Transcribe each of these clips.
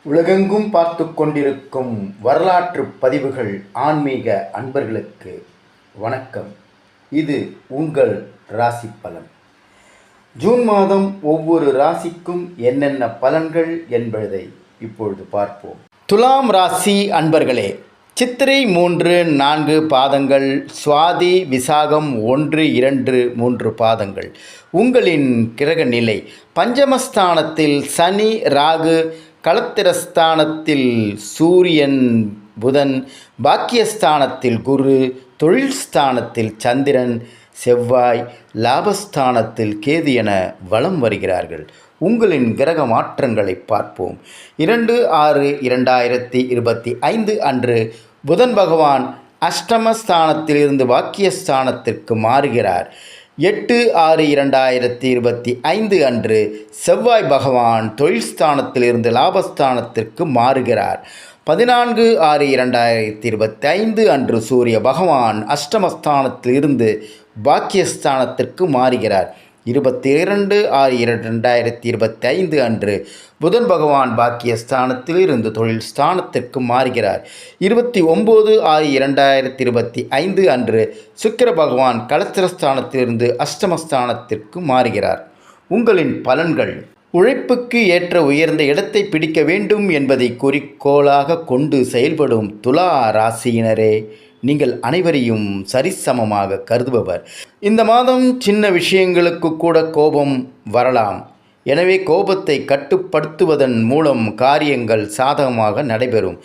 உலகெங்கும் பார்த்து கொண்டிருக்கும் வரலாற்று பதிவுகள் ஆன்மீக அன்பர்களுக்கு வணக்கம். இது உங்கள் ராசி பலன். ஜூன் மாதம் ஒவ்வொரு ராசிக்கும் என்னென்ன பலன்கள் என்பதை இப்பொழுது பார்ப்போம். துலாம் ராசி அன்பர்களே, சித்திரை 3-4 பாதங்கள், சுவாதி விசாகம் 1-2-3 பாதங்கள். உங்களின் கிரக நிலை: பஞ்சமஸ்தானத்தில் சனி ராகு, களத்திரஸ்தானத்தில் சூரியன் புதன், பாக்கியஸ்தானத்தில் குரு, தொழில் ஸ்தானத்தில் சந்திரன் செவ்வாய், லாபஸ்தானத்தில் கேது என வலம் வருகிறார்கள். உங்களின் கிரக மாற்றங்களை பார்ப்போம். 2/6/2025 அன்று புதன் பகவான் அஷ்டமஸ்தானத்திலிருந்து பாக்கியஸ்தானத்திற்கு மாறுகிறார். 8/6/2025 அன்று செவ்வாய் பகவான் தொழில் ஸ்தானத்திலிருந்து லாபஸ்தானத்திற்கு மாறுகிறார். 14/6/2025 அன்று சூரிய பகவான் அஷ்டமஸ்தானத்திலிருந்து பாக்கியஸ்தானத்திற்கு மாறுகிறார். 22/6/2025 அன்று புதன் பகவான் பாக்கியஸ்தானத்தில் இருந்து தொழில் ஸ்தானத்திற்கு மாறுகிறார். 29/6/2025 அன்று சுக்கிர பகவான் களத்திரஸ்தானத்திலிருந்து அஷ்டமஸ்தானத்திற்கு மாறுகிறார். உங்களின் பலன்கள்: உழைப்புக்கு ஏற்ற உயர்ந்த இடத்தை பிடிக்க வேண்டும் என்பதை குறிக்கோளாக கொண்டு செயல்படும் துலா ராசியினரே, நீங்கள் அனைவரையும் சரிசமமாக கருதுபவர். இந்த மாதம் சின்ன விஷயங்களுக்கு கூட கோபம் வரலாம். எனவே கோபத்தை கட்டுப்படுத்துவதன் மூலம் காரியங்கள் சாதகமாக நடைபெறும்.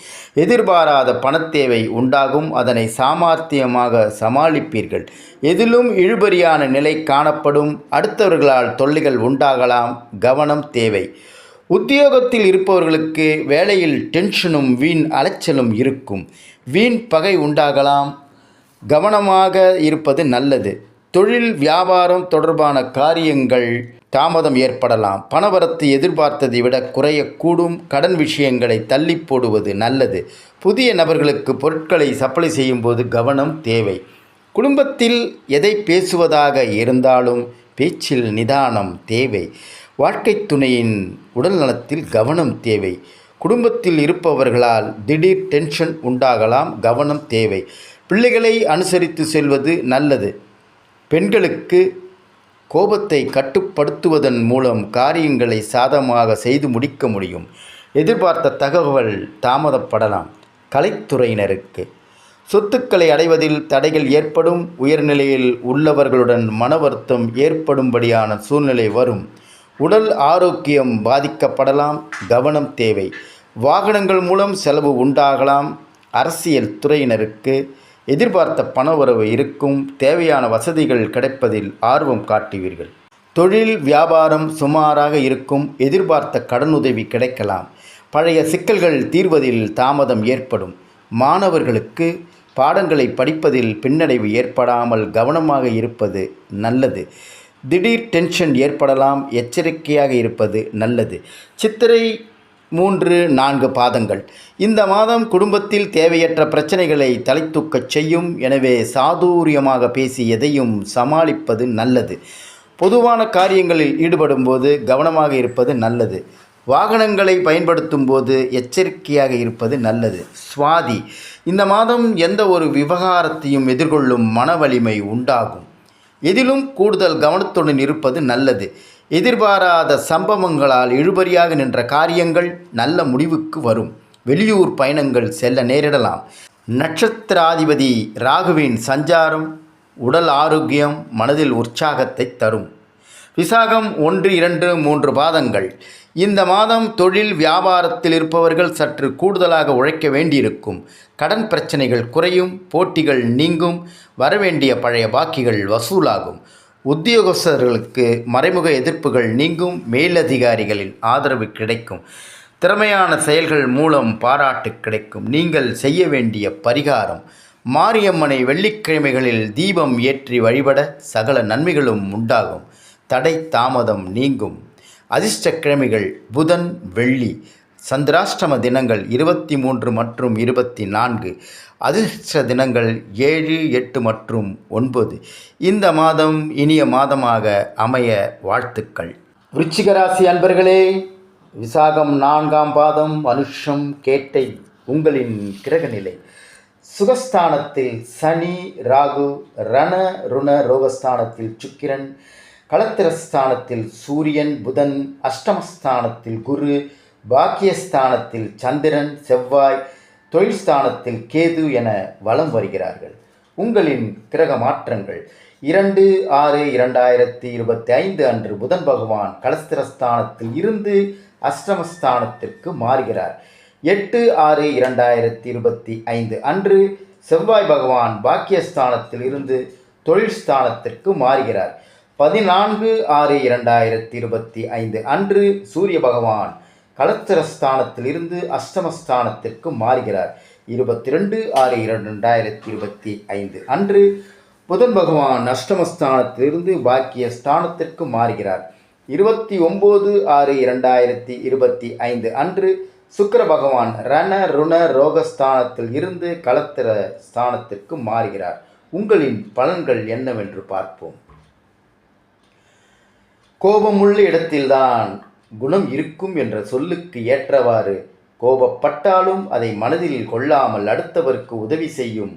எதிர்பாராத பணத்தேவை உண்டாகும். அதனை சாமர்த்தியமாக சமாளிப்பீர்கள். எதிலும் இழுபறியான நிலை காணப்படும். அடுத்தவர்களால் தொல்லைகள் உண்டாகலாம். கவனம் தேவை. உத்தியோகத்தில் இருப்பவர்களுக்கு வேலையில் டென்ஷனும் வீண் அலைச்சலும் இருக்கும். வீண் பகை உண்டாகலாம். கவனமாக இருப்பது நல்லது. தொழில் வியாபாரம் தொடர்பான காரியங்கள் தாமதம் ஏற்படலாம். பணவரத்து எதிர்பார்த்ததை விட குறையக்கூடும். கடன் விஷயங்களை தள்ளி போடுவது நல்லது. புதிய நபர்களுக்கு பொருட்களை சப்ளை செய்யும் போது கவனம் தேவை. குடும்பத்தில் எதை பேசுவதாக இருந்தாலும் பேச்சில் நிதானம் தேவை. வாழ்க்கை துணையின் உடல் நலத்தில் கவனம் தேவை. குடும்பத்தில் இருப்பவர்களால் திடீர் டென்ஷன் உண்டாகலாம். கவனம் தேவை. பிள்ளைகளை அனுசரித்து செல்வது நல்லது. பெண்களுக்கு கோபத்தை கட்டுப்படுத்துவதன் மூலம் காரியங்களை சாதகமாக செய்து முடிக்க முடியும். எதிர்பார்த்த தகவல் தாமதப்படலாம். கலைத்துறையினருக்கு சொத்துக்களை அடைவதில் தடைகள் ஏற்படும். உயர்நிலையில் உள்ளவர்களுடன் மன வருத்தம் ஏற்படும்படியான சூழ்நிலை வரும். உடல் ஆரோக்கியம் பாதிக்கப்படலாம். கவனம் தேவை. வாகனங்கள் மூலம் செலவு உண்டாகலாம். அரசியல் துறையினருக்கு எதிர்பார்த்த பணவரவு இருக்கும். தேவையான வசதிகள் கிடைப்பதில் ஆர்வம் காட்டுவீர்கள். தொழில் வியாபாரம் சுமாராக இருக்கும். எதிர்பார்த்த கடனுதவி கிடைக்கலாம். பழைய சிக்கல்கள் தீர்வதில் தாமதம் ஏற்படும். மாணவர்களுக்கு பாடங்களை படிப்பதில் பின்னடைவு ஏற்படாமல் கவனமாக இருப்பது நல்லது. திடீர் டென்ஷன் ஏற்படலாம். எச்சரிக்கையாக இருப்பது நல்லது. சித்திரை 3-4 பாதங்கள். இந்த மாதம் குடும்பத்தில் தேவையற்ற பிரச்சனைகளை தலை தூக்கச் செய்யும். எனவே சாதுரியமாக பேசி எதையும் சமாளிப்பது நல்லது. பொதுவான காரியங்களில் ஈடுபடும் போது கவனமாக இருப்பது நல்லது. வாகனங்களை பயன்படுத்தும் போது எச்சரிக்கையாக இருப்பது நல்லது. சுவாதி: இந்த மாதம் எந்த ஒரு விவகாரத்தையும் எதிர்கொள்ளும் மன வலிமை உண்டாகும். எதிலும் கூடுதல் கவனத்துடன் இருப்பது நல்லது. எதிர்பாராத சம்பவங்களால் இழுபறியாக நின்ற காரியங்கள் நல்ல முடிவுக்கு வரும். வெளியூர் பயணங்கள் செல்ல நேரிடலாம். நட்சத்திராதிபதி ராகுவின் சஞ்சாரம் உடல் ஆரோக்கியம், மனதில் உற்சாகத்தை தரும். விசாகம் 1-2-3 பாதங்கள். இந்த மாதம் தொழில் வியாபாரத்தில் இருப்பவர்கள் சற்று கூடுதலாக உழைக்க வேண்டியிருக்கும். கடன் பிரச்சனைகள் குறையும். போட்டிகள் நீங்கும். வரவேண்டிய பழைய பாக்கிகள் வசூலாகும். உத்தியோகஸ்தர்களுக்கு மறைமுக எதிர்ப்புகள் நீங்கும். மேலதிகாரிகளின் ஆதரவு கிடைக்கும். திறமையான செயல்கள் மூலம் பாராட்டு கிடைக்கும். நீங்கள் செய்ய வேண்டிய பரிகாரம்: மாரியம்மனை வெள்ளிக்கிழமைகளில் தீபம் ஏற்றி வழிபட சகல நன்மைகளும் உண்டாகும். தடை தாமதம் நீங்கும். அதிர்ஷ்ட கிழமைகள் புதன் வெள்ளி. சந்திராஷ்டம தினங்கள் 23 மற்றும் 24. அதிர்ஷ்ட தினங்கள் 7, 8 மற்றும் 9. இந்த மாதம் இனிய மாதமாக அமைய வாழ்த்துக்கள். விருச்சிக ராசி அன்பர்களே, விசாகம் 4ஆம் பாதம் அனுஷம் கேட்டை உங்களின் கிரகநிலை. சுகஸ்தானத்தில் சனி ராகு, ரண ருண ரோகஸ்தானத்தில் சுக்கிரன், களத்திரஸ்தானத்தில் சூரியன் புதன், அஷ்டமஸ்தானத்தில் குரு, பாக்கியஸ்தானத்தில் சந்திரன் செவ்வாய், தொழில் ஸ்தானத்தில் கேது என வலம் வருகிறார்கள். உங்களின் கிரக மாற்றங்கள் 2/6/2025 அன்று புதன் பகவான் களஸ்திரஸ்தானத்தில் இருந்து அஷ்டமஸ்தானத்திற்கு மாறுகிறார். 8/6/2025 அன்று செவ்வாய் பகவான் பாக்கியஸ்தானத்தில் இருந்து தொழில் ஸ்தானத்திற்கு மாறுகிறார். 14/6/2025 அன்று சூரிய பகவான் களத்திரஸ்தானத்தில் இருந்து அஷ்டமஸ்தானத்திற்கு மாறுகிறார். 22/6/2025 அன்று புதன் பகவான் அஷ்டமஸ்தானத்திலிருந்து பாக்கிய ஸ்தானத்திற்கு மாறுகிறார். 29/6/2025 அன்று சுக்கிர பகவான் ரண ருண ரோகஸ்தானத்தில் இருந்து களத்திர ஸ்தானத்திற்கு மாறுகிறார். உங்களின் பலன்கள் என்னவென்று பார்ப்போம். கோபமுள்ள இடத்தில்தான் குணம் இருக்கும் என்ற சொல்லுக்கு ஏற்றவாறு கோபப்பட்டாலும் அதை மனதில் கொள்ளாமல் அடுத்தவருக்கு உதவி செய்யும்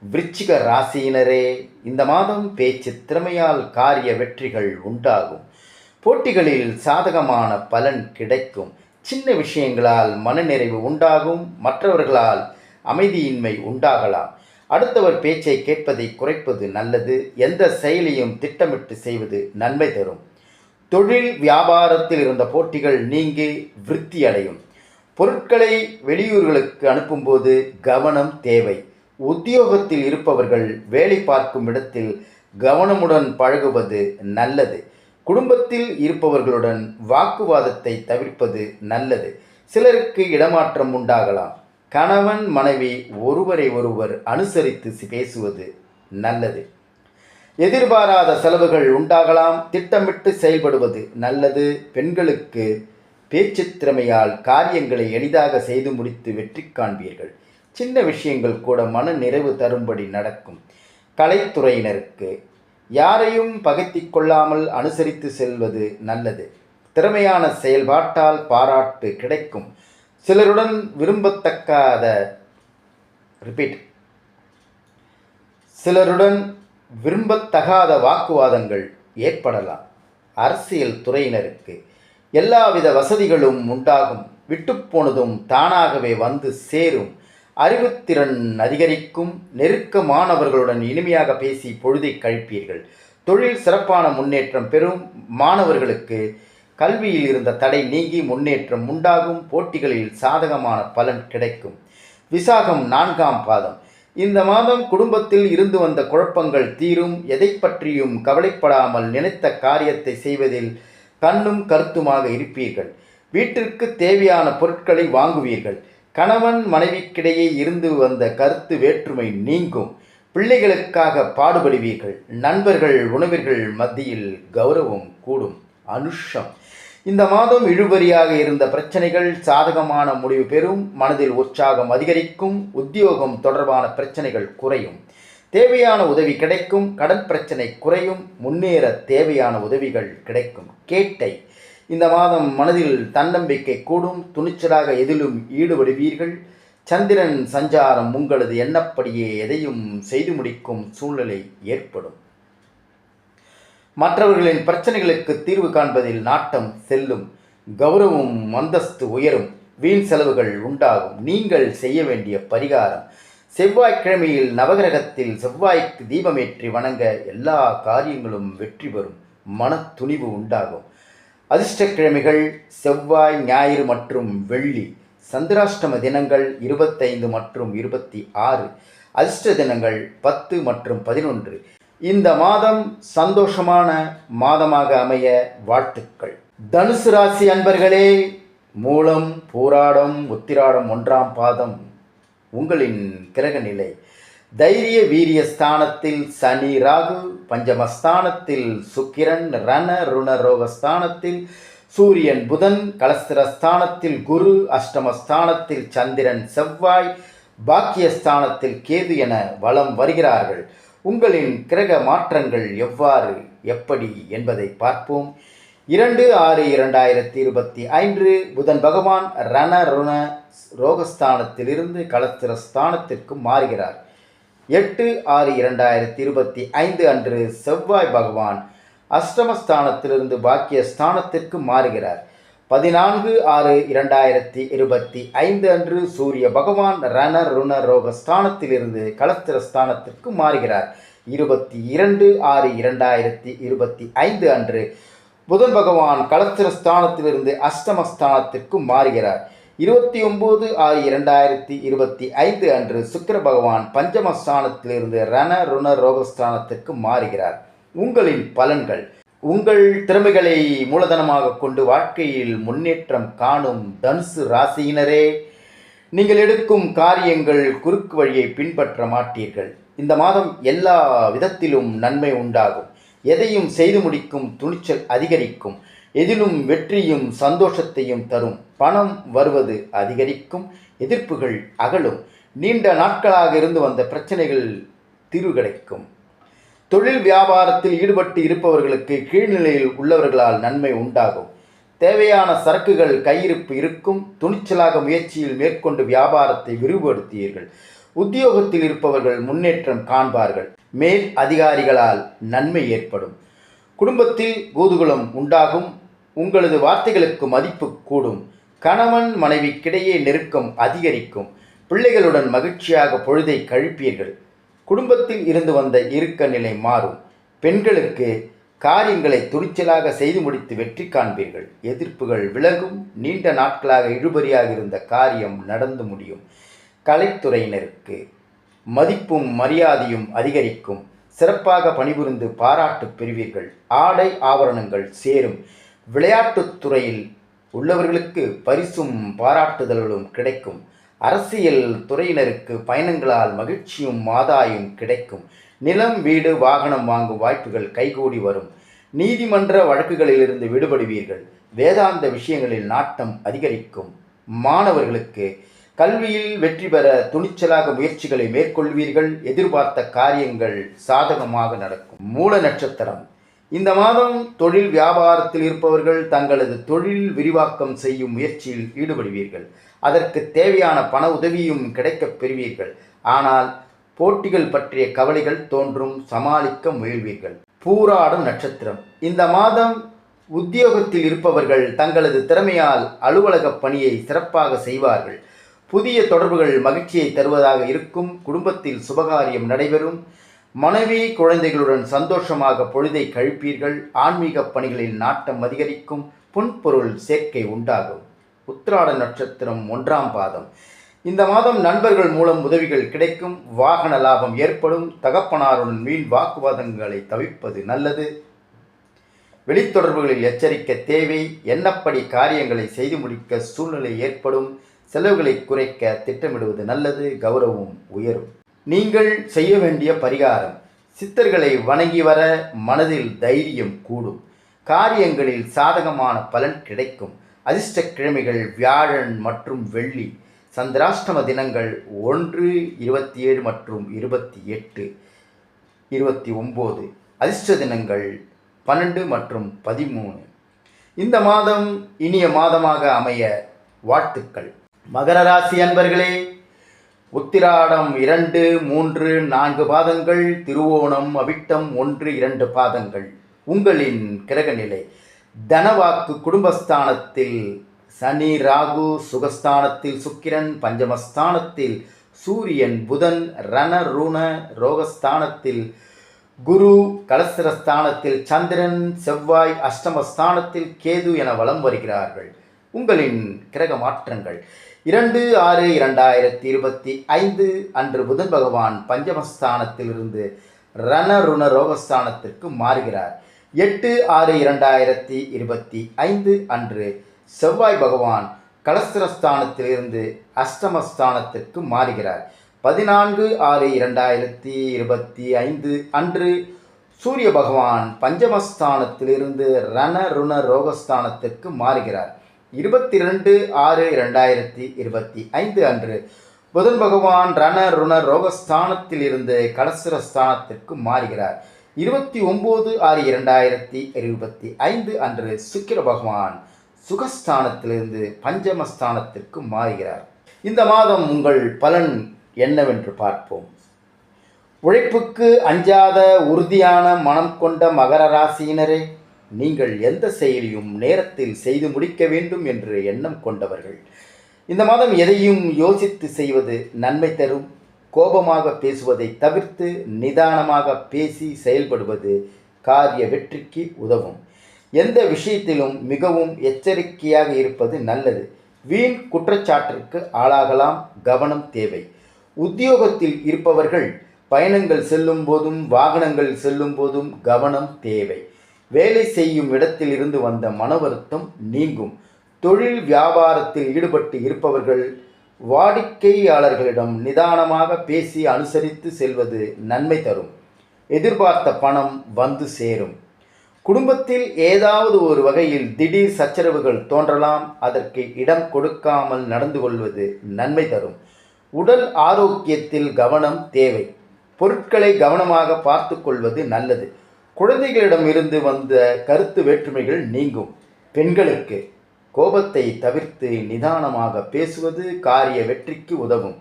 விருச்சிக ராசியினரே, இந்த மாதம் பேச்சு திறமையால் காரிய வெற்றிகள் உண்டாகும். போட்டிகளில் சாதகமான பலன் கிடைக்கும். சின்ன விஷயங்களால் மனநிறைவு உண்டாகும். மற்றவர்களால் அமைதியின்மை உண்டாகலாம். அடுத்தவர் பேச்சை கேட்பதை குறைப்பது நல்லது. எந்த செயலையும் திட்டமிட்டு செய்வது நன்மை தரும். தொழில் வியாபாரத்தில் இருந்த போட்டிகள் நீங்கி விருத்தி அடையும். பொருட்களை வெளியூர்களுக்கு அனுப்பும்போது கவனம் தேவை. உத்தியோகத்தில் இருப்பவர்கள் வேலை பார்க்கும் இடத்தில் கவனமுடன் பழகுவது நல்லது. குடும்பத்தில் இருப்பவர்களுடன் வாக்குவாதத்தை தவிர்ப்பது நல்லது. சிலருக்கு இடமாற்றம் உண்டாகலாம். கணவன் மனைவி ஒருவரை ஒருவர் அனுசரித்து பேசுவது நல்லது. எதிர்பாராத செலவுகள் உண்டாகலாம். திட்டமிட்டு செயல்படுவது நல்லது. பெண்களுக்கு பேச்சு திறமையால் காரியங்களை எளிதாக செய்து முடித்து வெற்றி காண்பீர்கள். சின்ன விஷயங்கள் கூட மன நிறைவு தரும்படி நடக்கும். கலைத்துறையினருக்கு யாரையும் பகைத்து கொள்ளாமல் அனுசரித்து செல்வது நல்லது. திறமையான செயல்பாட்டால் பாராட்டு கிடைக்கும். சிலருடன் விரும்பத்தகாத வாக்குவாதங்கள் ஏற்படலாம். அரசியல் துறையினருக்கு எல்லாவித வசதிகளும் உண்டாகும். விட்டுப்போனதும் தானாகவே வந்து சேரும். அறிவுத்திறன் அதிகரிக்கும். நெருக்கமானவர்களுடன் இனிமையாக பேசி பொழுதை கழிப்பீர்கள். தொழில் சிறப்பான முன்னேற்றம் பெறும். மாணவர்களுக்கு கல்வியில் இருந்த தடை நீங்கி முன்னேற்றம் உண்டாகும். போட்டிகளில் சாதகமான பலன் கிடைக்கும். விசாகம் 4ஆம் பாதம். இந்த மாதம் குடும்பத்தில் இருந்து வந்த குழப்பங்கள் தீரும். எதை பற்றியும் கவலைப்படாமல் நினைத்த காரியத்தை செய்வதில் கண்ணும் கருத்துமாக இருப்பீர்கள். வீட்டிற்கு தேவையான பொருட்களை வாங்குவீர்கள். கணவன் மனைவிக்கிடையே இருந்து வந்த கருத்து வேற்றுமை நீங்கும். பிள்ளைகளுக்காக பாடுபடுவீர்கள். நண்பர்கள் உணவர்கள் மத்தியில் கௌரவம் கூடும். அனுஷம். இந்த மாதம் இழுபறியாக இருந்த பிரச்சனைகள் சாதகமான முடிவு பெறும். மனதில் உற்சாகம் அதிகரிக்கும். உத்தியோகம் தொடர்பான பிரச்சனைகள் குறையும். தேவையான உதவி கிடைக்கும். கடன் பிரச்சனை குறையும். முன்னேற தேவையான உதவிகள் கிடைக்கும். கேட்டை. இந்த மாதம் மனதில் தன்னம்பிக்கை கூடும். துணிச்சலாக எதிலும் ஈடுபடுவீர்கள். சந்திரன் சஞ்சாரம் உங்களது எண்ணப்படியே எதையும் செய்து முடிக்கும் சூழ்நிலை ஏற்படும். மற்றவர்களின் பிரச்சனைகளுக்கு தீர்வு காண்பதில் நாட்டம் செல்லும். கௌரவம் அந்தஸ்து உயரும். வீண் செலவுகள் உண்டாகும். நீங்கள் செய்ய வேண்டிய பரிகாரம்: செவ்வாய்க்கிழமையில் நவகிரகத்தில் செவ்வாய்க்கு தீபமேற்றி வணங்க எல்லா காரியங்களும் வெற்றி பெறும். மன துணிவு உண்டாகும். அதிர்ஷ்டக்கிழமைகள் செவ்வாய், ஞாயிறு மற்றும் வெள்ளி. சந்திராஷ்டம தினங்கள் 25 மற்றும் 26. அதிர்ஷ்ட தினங்கள் 10 மற்றும் 11. இந்த மாதம் சந்தோஷமான மாதமாக அமைய வாழ்த்துக்கள். தனுசு ராசி அன்பர்களே, மூலம் பூராடம் உத்திராடம் 1ஆம் பாதம் உங்களின் கிரக நிலை. தைரிய வீரிய ஸ்தானத்தில் சனி ராகு, பஞ்சமஸ்தானத்தில் சுக்கிரன், ரண ருண ரோகஸ்தானத்தில் சூரியன் புதன், கலஸ்திரஸ்தானத்தில் குரு, அஷ்டமஸ்தானத்தில் சந்திரன் செவ்வாய், பாக்கியஸ்தானத்தில் கேது என வலம் வருகிறார்கள். உங்களின் கிரக மாற்றங்கள் எப்படி என்பதை பார்ப்போம். 2/6/2025 புதன் பகவான் ரண ருண ரோகஸ்தானத்திலிருந்து களத்திரஸ்தானத்திற்கு மாறுகிறார். 8/6/2025 அன்று செவ்வாய் பகவான் அஷ்டமஸ்தானத்திலிருந்து பாக்கியஸ்தானத்திற்கு மாறுகிறார். 14/6/2025 அன்று சூரிய பகவான் ரண ருண ரோகஸ்தானத்திலிருந்து களத்திரஸ்தானத்திற்கு மாறுகிறார். 22/6/2025 அன்று புதன் பகவான் களத்திரஸ்தானத்திலிருந்து அஷ்டமஸ்தானத்திற்கு மாறுகிறார். 29/6/2025 அன்று சுக்கிர பகவான் பஞ்சமஸ்தானத்திலிருந்து ரண ருண ரோகஸ்தானத்திற்கு மாறுகிறார். உங்களின் பலன்கள். உங்கள் திறமைகளை மூலதனமாக கொண்டு வாழ்க்கையில் முன்னேற்றம் காணும் தனுசு ராசியினரே, நீங்கள் எடுக்கும் காரியங்கள் குறுக்கு வழியை பின்பற்ற மாட்டீர்கள். இந்த மாதம் எல்லா விதத்திலும் நன்மை உண்டாகும். எதையும் செய்து முடிக்கும் துணிச்சல் அதிகரிக்கும். எதிலும் வெற்றியும் சந்தோஷத்தையும் தரும். பணம் வருவது அதிகரிக்கும். எதிர்ப்புகள் அகலும். நீண்ட நாட்களாக இருந்து வந்த பிரச்சனைகள் தீர்வு கிடைக்கும். தொழில் வியாபாரத்தில் ஈடுபட்டு இருப்பவர்களுக்கு கீழ்நிலையில் உள்ளவர்களால் நன்மை உண்டாகும். தேவையான சரக்குகள் கையிருப்பு இருக்கும். துணிச்சலாக முயற்சியில் மேற்கொண்டு வியாபாரத்தை விரிவுபடுத்தியீர்கள். உத்தியோகத்தில் இருப்பவர்கள் முன்னேற்றம் காண்பார்கள். மேல் அதிகாரிகளால் நன்மை ஏற்படும். குடும்பத்தில் கூதுகுலம் உண்டாகும். உங்களது வார்த்தைகளுக்கு மதிப்பு கூடும். கணவன் மனைவிக்கிடையே நெருக்கம் அதிகரிக்கும். பிள்ளைகளுடன் மகிழ்ச்சியாக பொழுதை கழிப்பீர்கள். குடும்பத்தில் இருந்து வந்த இறுக்க நிலை மாறும். பெண்களுக்கு காரியங்களை துணிச்சலாக செய்து முடித்து வெற்றி காண்பீர்கள். எதிர்ப்புகள் விலகும். நீண்ட நாட்களாக இழுபறியாக இருந்த காரியம் நடந்து முடியும். கலைத்துறையினருக்கு மதிப்பும் மரியாதையும் அதிகரிக்கும். சிறப்பாக பணிபுரிந்து பாராட்டு பெறுவீர்கள். ஆடை ஆபரணங்கள் சேரும். விளையாட்டுத் துறையில் உள்ளவர்களுக்கு பரிசும் பாராட்டுதல்களும் கிடைக்கும். அரசியல் துறையினருக்கு பயணங்களால் மகிழ்ச்சியும் ஆதாயம் கிடைக்கும். நிலம் வீடு வாகனம் வாங்கும் வாய்ப்புகள் கைகூடி வரும். நீதிமன்ற வழக்குகளிலிருந்து விடுபடுவீர்கள். வேதாந்த விஷயங்களில் நாட்டம் அதிகரிக்கும். மாணவர்களுக்கு கல்வியில் வெற்றி பெற துணிச்சலாக முயற்சிகளை மேற்கொள்வீர்கள். எதிர்பார்த்த காரியங்கள் சாதகமாக நடக்கும். மூல நட்சத்திரம். இந்த மாதம் தொழில் வியாபாரத்தில் இருப்பவர்கள் தங்களது தொழில் விரிவாக்கம் செய்யும் முயற்சியில் ஈடுபடுவீர்கள். அதற்கு தேவையான பண உதவியும் கிடைக்கப் பெறுவீர்கள். ஆனால் போட்டிகள் பற்றிய கவலைகள் தோன்றும். சமாளிக்க முயல்வீர்கள். பூராடம் நட்சத்திரம். இந்த மாதம் உத்தியோகத்தில் இருப்பவர்கள் தங்களது திறமையால் அலுவலக பணியை சிறப்பாக செய்வார்கள். புதிய தொடர்புகள் மகிழ்ச்சியை தருவதாக இருக்கும். குடும்பத்தில் சுபகாரியம் நடைபெறும். மனைவி குழந்தைகளுடன் சந்தோஷமாக பொழுதை கழிப்பீர்கள். ஆன்மீக பணிகளில் நாட்டம் அதிகரிக்கும். பொன்பொருள் சேர்க்கை உண்டாகும். உத்திராட நட்சத்திரம் 1ஆம் பாதம். இந்த மாதம் நண்பர்கள் மூலம் உதவிகள் கிடைக்கும். வாகன லாபம் ஏற்படும். தகப்பனாருடன் வீண் வாக்குவாதங்களை தவிர்ப்பது நல்லது. வெளித்தொடர்புகளில் எச்சரிக்கை தேவை. எண்ணப்படி காரியங்களை செய்து முடிக்க சூழ்நிலை ஏற்படும். செலவுகளை குறைக்க திட்டமிடுவது நல்லது. கௌரவம் உயரும். நீங்கள் செய்ய வேண்டிய பரிகாரம். சித்தர்களை வணங்கி வர மனதில் தைரியம் கூடும். காரியங்களில் சாதகமான பலன் கிடைக்கும். அதிர்ஷ்ட கிழமைகள் வியாழன் மற்றும் வெள்ளி. சந்திராஷ்டம தினங்கள் 1, 27 மற்றும் 28, 29. அதிர்ஷ்ட தினங்கள் 12 மற்றும் 13. இந்த மாதம் இனிய மாதமாக அமைய வாழ்த்துக்கள். மகர ராசி அன்பர்களே, உத்திராடம் 2, 3, 4 பாதங்கள், திருவோணம் அவிட்டம் 1, 2 பாதங்கள். உங்களின் கிரகநிலை. தனவாக்கு குடும்பஸ்தானத்தில் சனி ராகு, சுகஸ்தானத்தில் சுக்கிரன், பஞ்சமஸ்தானத்தில் சூரியன் புதன், ரண ருண ரோகஸ்தானத்தில் குரு, கலசரஸ்தானத்தில் சந்திரன், செவ்வாய், அஷ்டமஸ்தானத்தில் கேது என வலம் வருகிறார்கள். உங்களின் கிரக மாற்றங்கள். 2/6/2025 அன்று புதன் பகவான் பஞ்சமஸ்தானத்திலிருந்து ரண ருண ரோகஸ்தானத்திற்கு மாறுகிறார். 8/6/2025 அன்று செவ்வாய் பகவான் கலஸ்திரஸ்தானத்திலிருந்து அஷ்டமஸ்தானத்திற்கு மாறுகிறார். 14/6/2025 அன்று சூரிய பகவான் பஞ்சமஸ்தானத்திலிருந்து ரண ருண ரோகஸ்தானத்திற்கு மாறுகிறார். 22/6/2025 அன்று புதன் பகவான் ரண ருண ரோகஸ்தானத்தில் இருந்து கலசரஸ்தானத்திற்கு மாறுகிறார். 29/6/2025 அன்று சுக்கிர பகவான் சுகஸ்தானத்திலிருந்து பஞ்சமஸ்தானத்திற்கு மாறுகிறார். இந்த மாதம் உங்கள் பலன் என்னவென்று பார்ப்போம். உழைப்புக்கு அஞ்சாத உறுதியான மனம் கொண்ட மகர ராசியினரே, நீங்கள் எந்த செயலையும் நேரத்தில் செய்து முடிக்க வேண்டும் என்று எண்ணம் கொண்டவர்கள். இந்த மாதம் எதையும் யோசித்து செய்வது நன்மை தரும். கோபமாக பேசுவதை தவிர்த்து நிதானமாக பேசி செயல்படுவது காரிய வெற்றிக்கு உதவும். எந்த விஷயத்திலும் மிகவும் எச்சரிக்கையாக இருப்பது நல்லது. வீண் குற்றச்சாட்டிற்கு ஆளாகலாம், கவனம் தேவை. உத்தியோகத்தில் இருப்பவர்கள் பயணங்கள் செல்லும் போதும் வாகனங்கள் செல்லும் போதும் கவனம் தேவை. வேலை செய்யும் இடத்தில் இருந்து வந்த மன வருத்தம் நீங்கும். தொழில் வியாபாரத்தில் ஈடுபட்டு இருப்பவர்கள் வாடிக்கையாளர்களிடம் நிதானமாக பேசி அனுசரித்து செல்வது நன்மை தரும். எதிர்பார்த்த பணம் வந்து சேரும். குடும்பத்தில் ஏதாவது ஒரு வகையில் திடீர் சச்சரவுகள் தோன்றலாம். அதற்கு இடம் கொடுக்காமல் நடந்து கொள்வது நன்மை தரும். உடல் ஆரோக்கியத்தில் கவனம் தேவை. பொருட்களை கவனமாக பார்த்து கொள்வது நல்லது. குழந்தைகளிடம் இருந்து வந்த கருத்து வேற்றுமைகள் நீங்கும். பெண்களுக்கு கோபத்தை தவிர்த்து நிதானமாக பேசுவது காரிய வெற்றிக்கு உதவும்.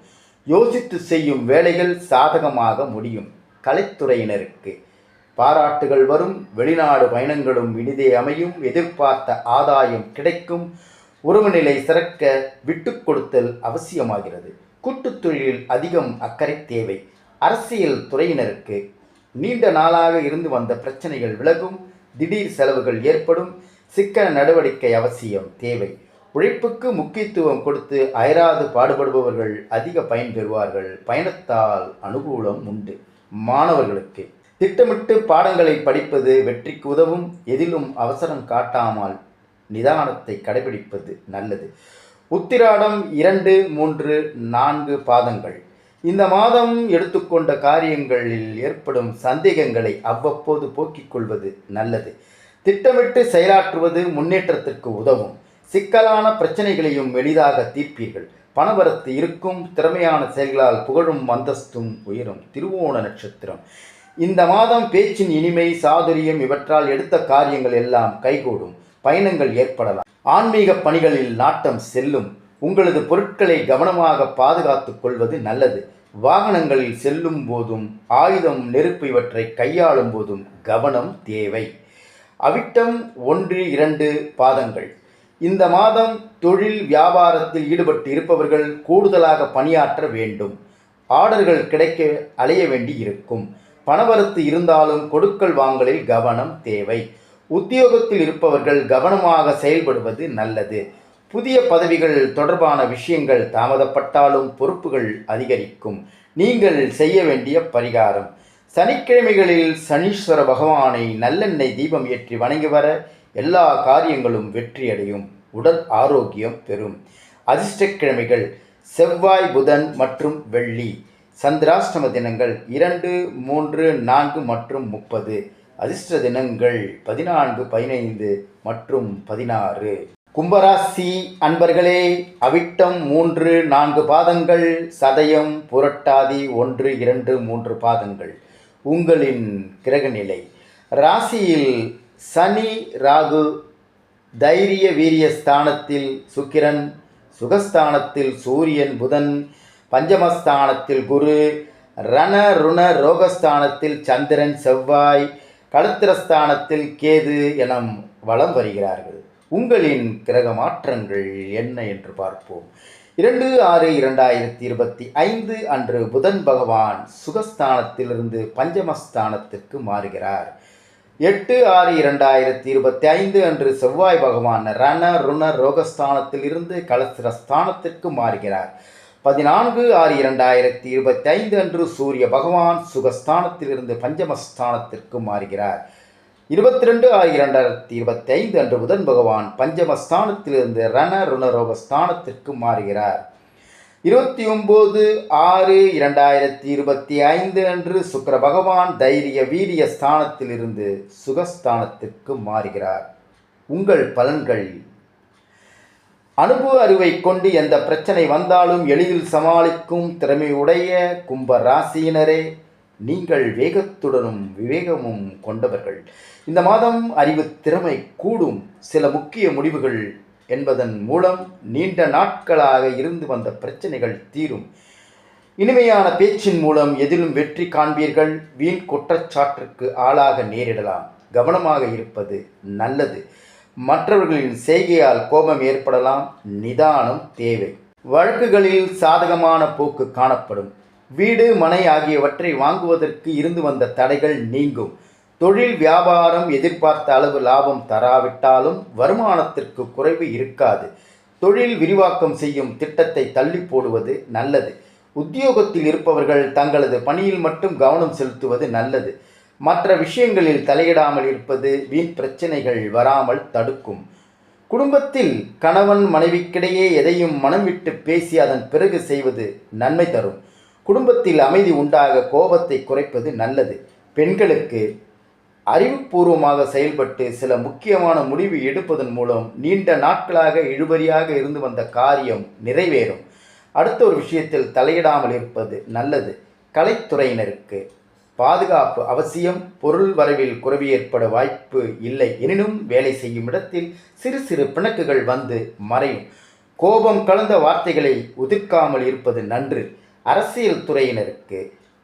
யோசித்து செய்யும் வேலைகள் சாதகமாக முடியும். கலைத்துறையினருக்கு பாராட்டுகள் வரும். வெளிநாடு பயணங்களும் இனிதே அமையும். எதிர்பார்த்த ஆதாயம் கிடைக்கும். உறவுநிலை சிறக்க விட்டு கொடுத்தல் அவசியமாகிறது. கூட்டுத் தொழிலில் அதிகம் அக்கறை தேவை. அரசியல் துறையினருக்கு நீண்ட நாளாக இருந்து வந்த பிரச்சனைகள் விலகும். திடீர் செலவுகள் ஏற்படும். சிக்கன நடவடிக்கை அவசியம் தேவை. உழைப்புக்கு முக்கியத்துவம் கொடுத்து அயராது பாடுபடுபவர்கள் அதிக பயன் பெறுவார்கள். பயணத்தால் அனுகூலம் உண்டு. மாணவர்களுக்கு திட்டமிட்டு பாடங்களை படிப்பது வெற்றிக்கு உதவும். எதிலும் அவசரம் காட்டாமல் நிதானத்தை கடைபிடிப்பது நல்லது. உத்திராடம் 2, 3, 4 பாதங்கள். இந்த மாதம் எடுத்துக்கொண்ட காரியங்களில் ஏற்படும் சந்தேகங்களை அவ்வப்போது போக்கிக் கொள்வது நல்லது. திட்டமிட்டு செயலாற்றுவது முன்னேற்றத்திற்கு உதவும். சிக்கலான பிரச்சனைகளையும் எளிதாக தீர்ப்பீர்கள். பணவரத்து இருக்கும். திறமையான செயல்களால் புகழும் அந்தஸ்தும் உயரும். திருவோண நட்சத்திரம். இந்த மாதம் பேச்சின் இனிமை, சாதுரியம் இவற்றால் எடுத்த காரியங்கள் எல்லாம் கைகூடும். பயணங்கள் ஏற்படலாம். ஆன்மீக பணிகளில் நாட்டம் செல்லும். உங்களது பொருட்களை கவனமாக பாதுகாத்து கொள்வது நல்லது. வாகனங்களில் செல்லும் போதும் ஆயுதம், நெருப்பு இவற்றை கையாளும் போதும் கவனம் தேவை. அவிட்டம் 1, 2 பாதங்கள். இந்த மாதம் தொழில் வியாபாரத்தில் ஈடுபட்டு இருப்பவர்கள் கூடுதலாக பணியாற்ற வேண்டும். ஆர்டர்கள் கிடைக்க அலைய வேண்டி இருக்கும். பணவரத்து இருந்தாலும் கொடுக்கல் வாங்கலில் கவனம் தேவை. உத்தியோகத்தில் இருப்பவர்கள் கவனமாக செயல்படுவது நல்லது. புதிய பதவிகள் தொடர்பான விஷயங்கள் தாமதப்பட்டாலும் பொறுப்புகள் அதிகரிக்கும். நீங்கள் செய்ய வேண்டிய பரிகாரம்: சனிக்கிழமைகளில் சனீஸ்வர பகவானை நல்லெண்ணெய் தீபம் ஏற்றி வணங்கி வர எல்லா காரியங்களும் வெற்றியடையும். உடல் ஆரோக்கியம் பெறும். அதிர்ஷ்டக்கிழமைகள் செவ்வாய், புதன் மற்றும் வெள்ளி. சந்திராஷ்டம தினங்கள் 2, 3, 4 மற்றும் 30. அதிர்ஷ்ட தினங்கள் 14, 15 மற்றும் 16. கும்பராசி அன்பர்களே, அவிட்டம் 3, 4 பாதங்கள், சதயம், புரட்டாதி 1, 2, 3 பாதங்கள். உங்களின் கிரகநிலை: ராசியில் சனி, ராகு, தைரிய வீரிய ஸ்தானத்தில் சுக்கிரன், சுகஸ்தானத்தில் சூரியன், புதன், பஞ்சமஸ்தானத்தில் குரு, ரண ருண ரோகஸ்தானத்தில் சந்திரன், செவ்வாய், களத்திரஸ்தானத்தில் கேது என வலம் வருகிறார்கள். உங்களின் கிரக மாற்றங்கள் என்ன என்று பார்ப்போம். 2/6/2025 அன்று புதன் பகவான் சுகஸ்தானத்திலிருந்து பஞ்சமஸ்தானத்திற்கு மாறுகிறார். 8/6/2025 அன்று செவ்வாய் பகவான் ரண ருண ரோகஸ்தானத்தில் இருந்து களத்திரஸ்தானத்திற்கு மாறுகிறார். 14/6/2025 அன்று சூரிய பகவான் சுகஸ்தானத்திலிருந்து பஞ்சமஸ்தானத்திற்கு மாறுகிறார். 22/6/2025 அன்று புதன் பகவான் பஞ்சமஸ்தானத்திலிருந்து ரண ருணரோகஸ்தானத்திற்கு மாறுகிறார். 29/6/2025 அன்று சுக்கிர பகவான் தைரிய வீரிய ஸ்தானத்திலிருந்து சுகஸ்தானத்திற்கு மாறுகிறார். உங்கள் பலன்கள்: அனுபவ அறிவை கொண்டு எந்த பிரச்சனை வந்தாலும் எளிதில் சமாளிக்கும் திறமையுடைய கும்ப ராசியினரே, நீங்கள் வேகத்துடனும் விவேகமும் கொண்டவர்கள். இந்த மாதம் அறிவு திறமை கூடும். சில முக்கிய முடிவுகள் என்பதன் மூலம் நீண்ட நாட்களாக இருந்து வந்த பிரச்சனைகள் தீரும். இனிமையான பேச்சின் மூலம் எதிலும் வெற்றி காண்பீர்கள். வீண் குற்றச்சாட்டிற்கு ஆளாக நேரிடலாம். கவனமாக இருப்பது நல்லது. மற்றவர்களின் செய்கையால் கோபம் ஏற்படலாம். நிதானம் தேவை. வழக்குகளில் சாதகமான போக்கு காணப்படும். வீடு மனை ஆகியவற்றை வாங்குவதற்கு இருந்து வந்த தடைகள் நீங்கும். தொழில் வியாபாரம் எதிர்பார்த்த அளவு லாபம் தராவிட்டாலும் வருமானத்திற்கு குறைவு இருக்காது. தொழில் விரிவாக்கம் செய்யும் திட்டத்தை தள்ளி போடுவது நல்லது. உத்தியோகத்தில் இருப்பவர்கள் தங்களது பணியில் மட்டும் கவனம் செலுத்துவது நல்லது. மற்ற விஷயங்களில் தலையிடாமல் இருப்பது வீண் பிரச்சனைகள் வராமல் தடுக்கும். குடும்பத்தில் கணவன் மனைவிக்கிடையே எதையும் மனம் விட்டு பேசி அதன் பிறகு செய்வது நன்மை தரும். குடும்பத்தில் அமைதி உண்டாக கோபத்தை குறைப்பது நல்லது. பெண்களுக்கு அறிவுபூர்வமாக செயல்பட்டு சில முக்கியமான முடிவு எடுப்பதன் மூலம் நீண்ட நாட்களாக இழுபறியாக இருந்து வந்த காரியம் நிறைவேறும். அடுத்த ஒரு விஷயத்தில் தலையிடாமல் இருப்பது நல்லது. கலைத்துறையினருக்கு பாதுகாப்பு அவசியம். பொருள் வரவில் குறைவு ஏற்பட வாய்ப்பு இல்லை. எனினும் வேலை செய்யும் இடத்தில் சிறு சிறு பிணக்குகள் வந்து மறையும். கோபம் கலந்த வார்த்தைகளை உதிர்க்காமல் இருப்பது நன்று. அரசியல் துறையினருக்கு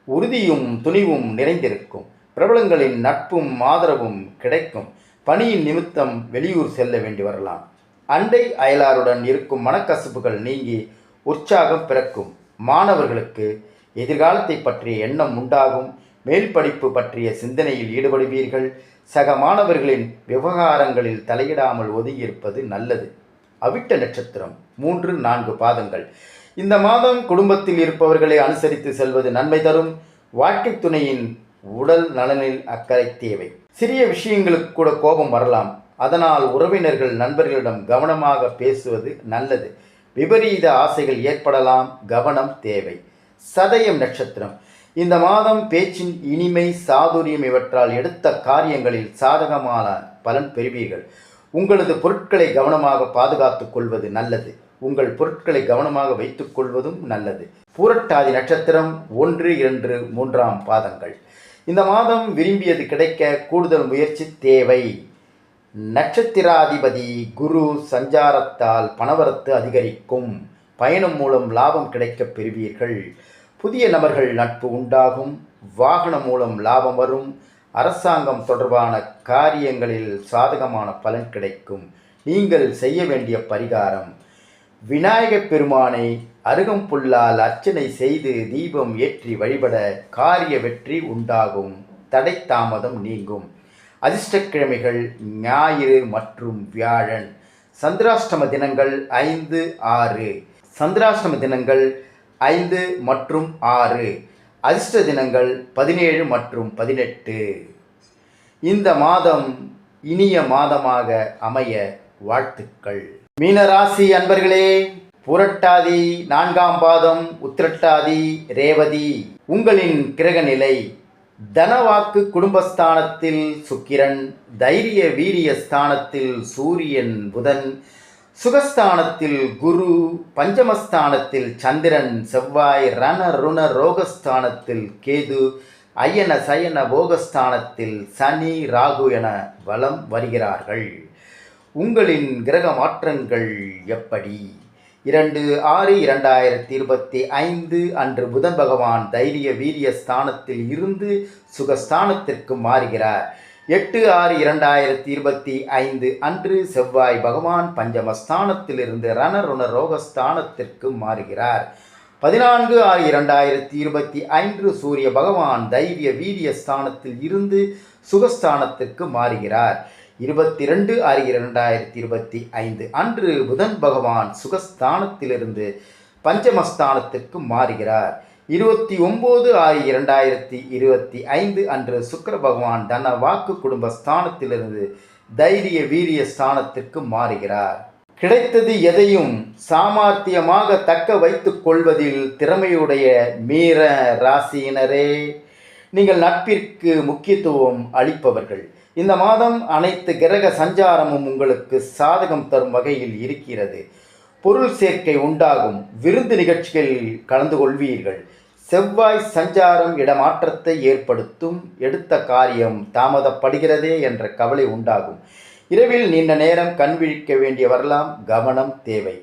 உறுதியும் துணிவும் நிறைந்திருக்கும். பிரபலங்களின் நட்பும் ஆதரவும் கிடைக்கும். பணியின் நிமித்தம் வெளியூர் செல்ல வேண்டி வரலாம். அண்டை அயலாருடன் இருக்கும் மனக்கசப்புகள் நீங்கி உற்சாகம் பிறக்கும். மாணவர்களுக்கு எதிர்காலத்தை பற்றிய எண்ணம் உண்டாகும். மேல் படிப்பு பற்றிய சிந்தனையில் ஈடுபடுவீர்கள். சக மாணவர்களின் விவகாரங்களில் தலையிடாமல் ஒதுங்கியிருப்பது நல்லது. அவிட்ட நட்சத்திரம் 3-4 பாதங்கள். இந்த மாதம் குடும்பத்தில் இருப்பவர்களை அனுசரித்து செல்வது நன்மை தரும். வாழ்க்கை துணையின் உடல் நலனில் அக்கறை தேவை. சிறிய விஷயங்களுக்கு கூட கோபம் வரலாம். அதனால் உறவினர்கள் நண்பர்களிடம் கவனமாக பேசுவது நல்லது. விபரீத ஆசைகள் ஏற்படலாம். கவனம் தேவை. சதயம் நட்சத்திரம். இந்த மாதம் பேச்சின் இனிமை சாதுரியம் இவற்றால் எடுத்த காரியங்களில் சாதகமான பலன் பெறுவீர்கள். உங்களது பொருட்களை கவனமாக பாதுகாத்துக் கொள்வது நல்லது. உங்கள் பொருட்களை கவனமாக வைத்துக் கொள்வதும் நல்லது. பூரட்டாதி நட்சத்திரம் 1-2-3 பாதங்கள். இந்த மாதம் விரும்பியது கிடைக்க கூடுதல் முயற்சி தேவை. நட்சத்திராதிபதி குரு சஞ்சாரத்தால் பணவரத்து அதிகரிக்கும். பயணம் மூலம் லாபம் கிடைக்கப் பெறுவீர்கள். புதிய நபர்கள் நட்பு உண்டாகும். வாகனம் மூலம் லாபம் வரும். அரசாங்கம் தொடர்பான காரியங்களில் சாதகமான பலன் கிடைக்கும். நீங்கள் செய்ய வேண்டிய பரிகாரம்: விநாயகப் பெருமானை அருகம்புல்லால் அர்ச்சனை செய்து தீபம் ஏற்றி வழிபட காரிய வெற்றி உண்டாகும். தடை தாமதம் நீங்கும். அதிர்ஷ்டக்கிழமைகள் ஞாயிறு மற்றும் வியாழன். சந்திராஷ்டம தினங்கள் 5-6. சந்திராஷ்டம தினங்கள் 5 மற்றும் 6. அதிர்ஷ்ட தினங்கள் 17 மற்றும் 18. இந்த மாதம் இனிய மாதமாக அமைய வாழ்த்துக்கள். மீனராசி அன்பர்களே, புரட்டாதி 4ஆம் பாதம், உத்திரட்டாதி, ரேவதி. உங்களின் கிரக நிலை: தனவாக்கு குடும்பஸ்தானத்தில் சுக்கிரன், தைரிய வீரிய ஸ்தானத்தில் சூரியன் புதன், சுகஸ்தானத்தில் குரு, பஞ்சமஸ்தானத்தில் சந்திரன் செவ்வாய், ரண ருண ரோகஸ்தானத்தில் கேது, அயன சயன போகஸ்தானத்தில் சனி ராகு என வலம் வருகிறார்கள். உங்களின் கிரக மாற்றங்கள் எப்படி? 2/6/2025 அன்று புதன் பகவான் தைரிய வீரிய ஸ்தானத்தில் இருந்து சுகஸ்தானத்திற்கு மாறுகிறார். 8/6/2025 அன்று செவ்வாய் பகவான் பஞ்சமஸ்தானத்திலிருந்து ரணருண ரோகஸ்தானத்திற்கு மாறுகிறார். 14/6/2025 சூரிய பகவான் தைரிய வீரிய ஸ்தானத்தில் இருந்து சுகஸ்தானத்திற்கு மாறுகிறார். 22/6/2025 அன்று புதன் பகவான் சுகஸ்தானத்திலிருந்து பஞ்சமஸ்தானத்திற்கு மாறுகிறார். 29/6/2025 அன்று சுக்கிர பகவான் தன வாக்கு குடும்பஸ்தானத்திலிருந்து தைரிய வீரிய ஸ்தானத்திற்கு மாறுகிறார். கிடைத்தது எதையும் சாமர்த்தியமாக தக்க வைத்துக் கொள்வதில் திறமையுடைய மீன ராசியினரே, நீங்கள் நட்பிற்கு முக்கியத்துவம் அளிப்பவர்கள். இந்த மாதம் அனைத்து கிரக சஞ்சாரமும் உங்களுக்கு சாதகம் தரும் வகையில் இருக்கிறது. பொருள் சேர்க்கை உண்டாகும். விருந்து நிகழ்ச்சிகளில் கலந்து கொள்வீர்கள். செவ்வாய் சஞ்சாரம் இடமாற்றத்தை ஏற்படுத்தும். எடுத்த காரியம் தாமதப்படுகிறதே என்ற கவலை உண்டாகும். இரவில் நீண்ட நேரம் கண் விழிக்க வேண்டிய வரலாம். கவனம் தேவை.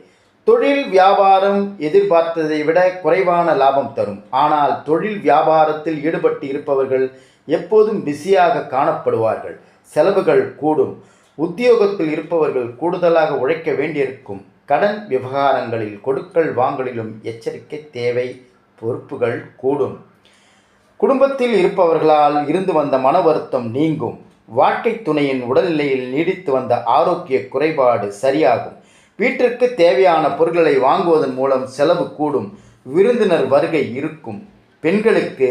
தொழில் வியாபாரம் எதிர்பார்த்ததை விட குறைவான லாபம் தரும். ஆனால் தொழில் வியாபாரத்தில் ஈடுபட்டு இருப்பவர்கள் எப்போதும் பிஸியாக காணப்படுவார்கள். செலவுகள் கூடும். உத்தியோகத்தில் இருப்பவர்கள் கூடுதலாக உழைக்க வேண்டியிருக்கும். கடன் விவகாரங்களில் கொடுக்கல் வாங்கலிலும் எச்சரிக்கை தேவை. பொறுப்புகள் கூடும். குடும்பத்தில் இருப்பவர்களால் இருந்து வந்த மன வருத்தம் நீங்கும். வாழ்க்கை துணையின் உடல்நிலையில் நீடித்து வந்த ஆரோக்கிய குறைபாடு சரியாகும். வீட்டிற்கு தேவையான பொருட்களை வாங்குவதன் மூலம் செலவு கூடும். விருந்தினர் வருகை இருக்கும். பெண்களுக்கு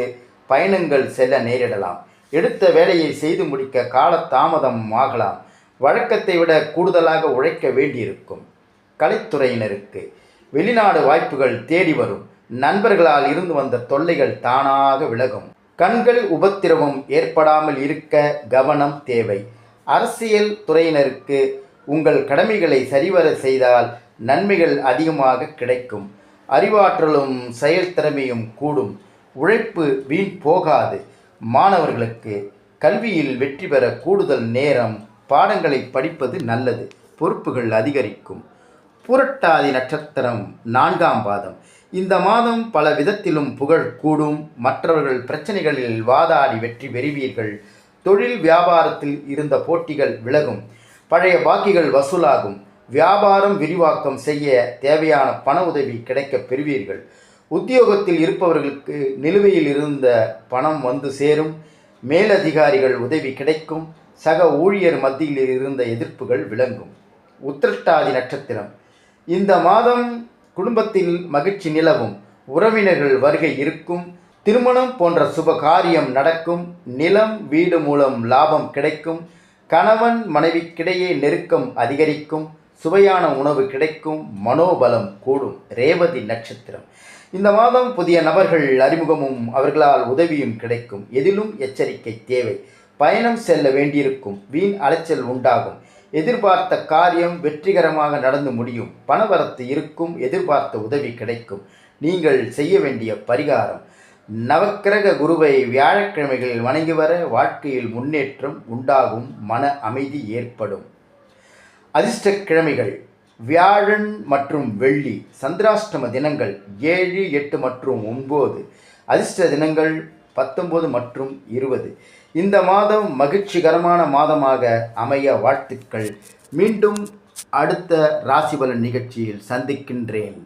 பயணங்கள் செல்ல நேரிடலாம். எடுத்த வேலையை செய்து முடிக்க கால தாமதம் ஆகலாம். வழக்கத்தை விட கூடுதலாக உழைக்க வேண்டியிருக்கும். கலைத்துறையினருக்கு வெளிநாடு வாய்ப்புகள் தேடி வரும். நண்பர்களால் இருந்து வந்த தொல்லைகள் தானாக விலகும். கண்கள் உபத்திரவம் ஏற்படாமல் இருக்க கவனம் தேவை. அரசியல் துறையினருக்கு உங்கள் கடமைகளை சரிவர செய்தால் நன்மைகள் அதிகமாக கிடைக்கும். அறிவாற்றலும் செயல்திறமையும் கூடும். உழைப்பு வீண் போகாது. மாணவர்களுக்கு கல்வியில் வெற்றி பெற கூடுதல் நேரம் பாடங்களை படிப்பது நல்லது. பொறுப்புகள் அதிகரிக்கும். புரட்டாதி நட்சத்திரம் 4ஆம் பாதம். இந்த மாதம் பல விதத்திலும் புகழ் கூடும். மற்றவர்கள் பிரச்சனைகளில் வாதாடி வெற்றி பெறுவீர்கள். தொழில் வியாபாரத்தில் இருந்த போட்டிகள் விலகும். பழைய பாக்கிகள் வசூலாகும். வியாபாரம் விரிவாக்கம் செய்ய தேவையான பண உதவி கிடைக்கப் பெறுவீர்கள். உத்தியோகத்தில் இருப்பவர்களுக்கு நிலுவையில் இருந்த பணம் வந்து சேரும். மேலதிகாரிகள் உதவி கிடைக்கும். சக ஊழியர் மத்தியில் இருந்த எதிர்ப்புகள் விளங்கும். உத்திரட்டாதி நட்சத்திரம். இந்த மாதம் குடும்பத்தில் மகிழ்ச்சி நிலவும். உறவினர்கள் வருகை இருக்கும். திருமணம் போன்ற சுப காரியம் நடக்கும். நிலம் வீடு மூலம் லாபம் கிடைக்கும். கணவன் மனைவிக்கிடையே நெருக்கம் அதிகரிக்கும். சுவையான உணவு கிடைக்கும். மனோபலம் கூடும். ரேவதி நட்சத்திரம். இந்த மாதம் புதிய நபர்கள் அறிமுகமும் அவர்களால் உதவியும் கிடைக்கும். எதிலும் எச்சரிக்கை தேவை. பயணம் செல்ல வேண்டியிருக்கும். வீண் அலைச்சல் உண்டாகும். எதிர்பார்த்த காரியம் வெற்றிகரமாக நடந்து முடியும். பணவரத்து இருக்கும். எதிர்பார்த்த உதவி கிடைக்கும். நீங்கள் செய்ய வேண்டிய பரிகாரம்: நவக்கிரக குருவை வியாழக்கிழமைகளில் வணங்கி வர வாழ்க்கையில் முன்னேற்றம் உண்டாகும். மன அமைதி ஏற்படும். அதிர்ஷ்ட கிழமைகள்: வியாழன் மற்றும் வெள்ளி. சந்திராஷ்டம தினங்கள் 7, 8 மற்றும் 9. அதிர்ஷ்ட தினங்கள் 19 மற்றும் 20. இந்த மாதம் மகிழ்ச்சிகரமான மாதமாக அமைய வாழ்த்துக்கள். மீண்டும் அடுத்த ராசிபலன் நிகழ்ச்சியில் சந்திக்கின்றேன்.